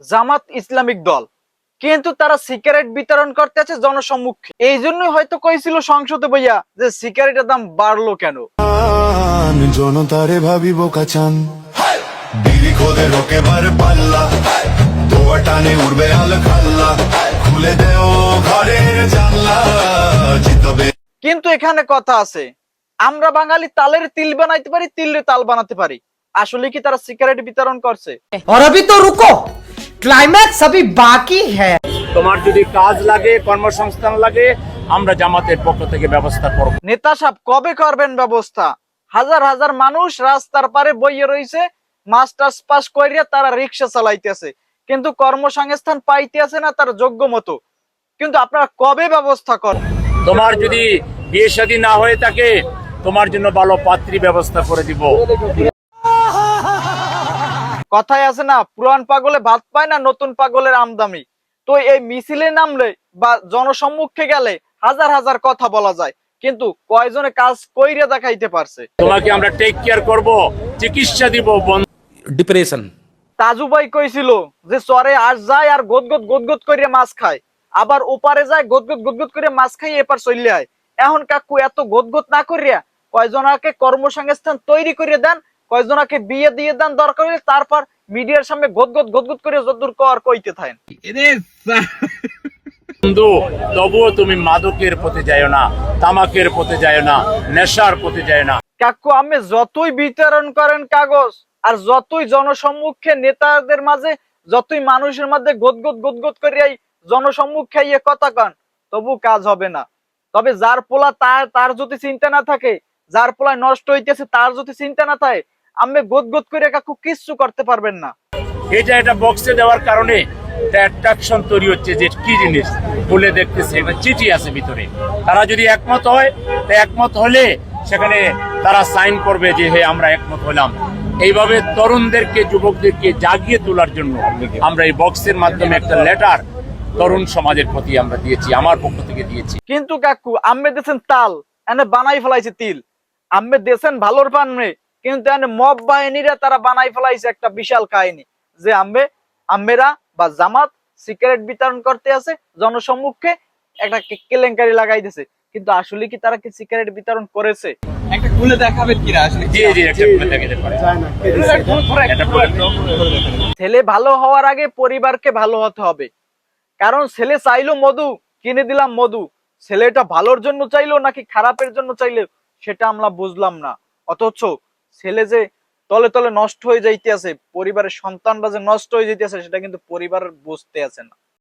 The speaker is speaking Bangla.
জামাত ইসলামিক দল, কিন্তু তারা সিগারেট বিতরণ করতে আছে জনসম্মুখে। এই জন্যই হয়তো কইছিল সংসদে বইয়া যে সিগারেটের দাম বাড়লো কেন। জনতারে ভাবিব কাচান বিড়ি খোদে রোকে বার পাল্লা তোয়া টানে উড়বে আল খাল্লা খুলে দেও ঘরের জানলা জিতবে। কিন্তু এখানে কথা আছে, আমরা বাঙালি তালের তিল বানাইতে পারি, তিলের তাল বানাতে পারি। আসলে কি তারা সিগারেট বিতরণ করছে? और अभी तो रुको, क्लाइमैक्स अभी बाकी है। তোমার যদি কাজ লাগে, কর্মসংস্থান লাগে, আমরা জামাতের পক্ষ থেকে ব্যবস্থা করব। নেতা সাহেব কবে করবেন ব্যবস্থা? হাজার হাজার মানুষ রাস্তার পারে বইয়ে রয়েছে, মাস্টার্স পাস করিয়া তারা রিক্সা চালাইতেছে, কিন্তু কর্মসংস্থান পাইতেছে না তার যোগ্য মতো। কিন্তু আপনারা কবে ব্যবস্থা করেন? তোমার যদি বিয়ে শাদী না হয়ে থাকে, তোমার জন্য ভালো পাত্রী ব্যবস্থা করে দিব। কথায় আছে না, পুরান পাগলে ভাত পায় না, নতুন পাগলের আমদামি। তো এই মিছিলে নামলে বা জনসম্মুখে গেলে হাজার হাজার কথা বলা যায়, কিন্তু কয়জনে কাজ কইরা দেখাইতে পারছে? তোমাকে আমরা টেক কেয়ার করব, চিকিৎসা দিব। ডিপ্রেশন তাজু ভাই কইছিল যে চরে আজ যায় আর গোদগদ করিয়া মাছ খায়, আবার ওপারে যায় গোদগদ করিয়া মাছ খাই এপার চলে আয়। এখন কাকু এত গোদগদ না করিয়া কয়জনাকে কর্মসংস্থান তৈরি করে দেন, কয়জনাকে বিয়ে দিয়ে দেন দরকার হলে, তারপর মিডিয়ার সামনে গদগদ করে যদ্দূর কর কইতে থাকেন। বন্ধু, তবুও তুমি মাদকের পথে যায় না, তামাকের পথে যায় না, নেশার পথে যায় না। কাকু আমি যতই বিতরণ করেন কাগজ, আর যতই জনসম্মুখে নেতাদের মাঝে, যতই মানুষের মধ্যে গদগদ করিয়াই জনসম্মুখে ইয়ে কথা কন, তবু কাজ হবে না। তবে যার পোলা তার যদি চিন্তা না থাকে, যার পোলায় নষ্ট হইতেছে তার যদি চিন্তা না থাকে, আমি গদগদ করে কাকু কিচ্ছু করতে পারবেন না। এটা বক্সে দেওয়ার কারণে অ্যাট্রাকশন তৈরি হচ্ছে যে কি জিনিস বলে দেখতেছে, একটা চিঠি আছে ভিতরে। তারা যদি একমত হয়, তা একমত হলে সেখানে তারা সাইন করবে যে হে আমরা একমত হলাম। এইভাবে তরুণদেরকে, যুবকদেরকে জাগিয়ে তোলার জন্য আমরা এই বক্সের মাধ্যমে একটা লেটার তরুণ সমাজের প্রতি আমরা দিয়েছি, আমার পক্ষ থেকে দিয়েছি। কিন্তু কাকু আম্মে দেশেন তাল, এনে বানাই ফেলাইছে তিল। আম্মে দেশেন ভালোর পানমে, কিন্তু এনে মব বাহিনীরা তারা বানাই ফেলাইছে একটা বিশাল কাহিনী, যে আম্মেরা বা জামাত সিগারেট বিতরণ করতে আছে জনসম্মুখে, একটা কেলেঙ্কারি লাগাই দিছে। কিন্তু আসলে কি তারা কি সিগারেট বিতরণ করেছে? একটা খুলে দেখাবেন কিনা আসলে? জি জি, একটা খুলে দেখাতে পারে। ছেলে ভালো হওয়ার আগে পরিবারকে ভালো হতে হবে। কারণ ছেলে চাইলো মধু, কিনে দিলাম মধু, ছেলেটা ভালোর জন্য চাইলো নাকি খারাপের জন্য চাইলো সেটা আমরা বুঝলাম না। অথচ ছেলে যে তলে তলে নষ্ট হয়ে যাইতে আছে, পরিবারের সন্তানরা যে নষ্ট হয়ে যাইতে আছে, সেটা কিন্তু পরিবারের বুঝতে আছে না।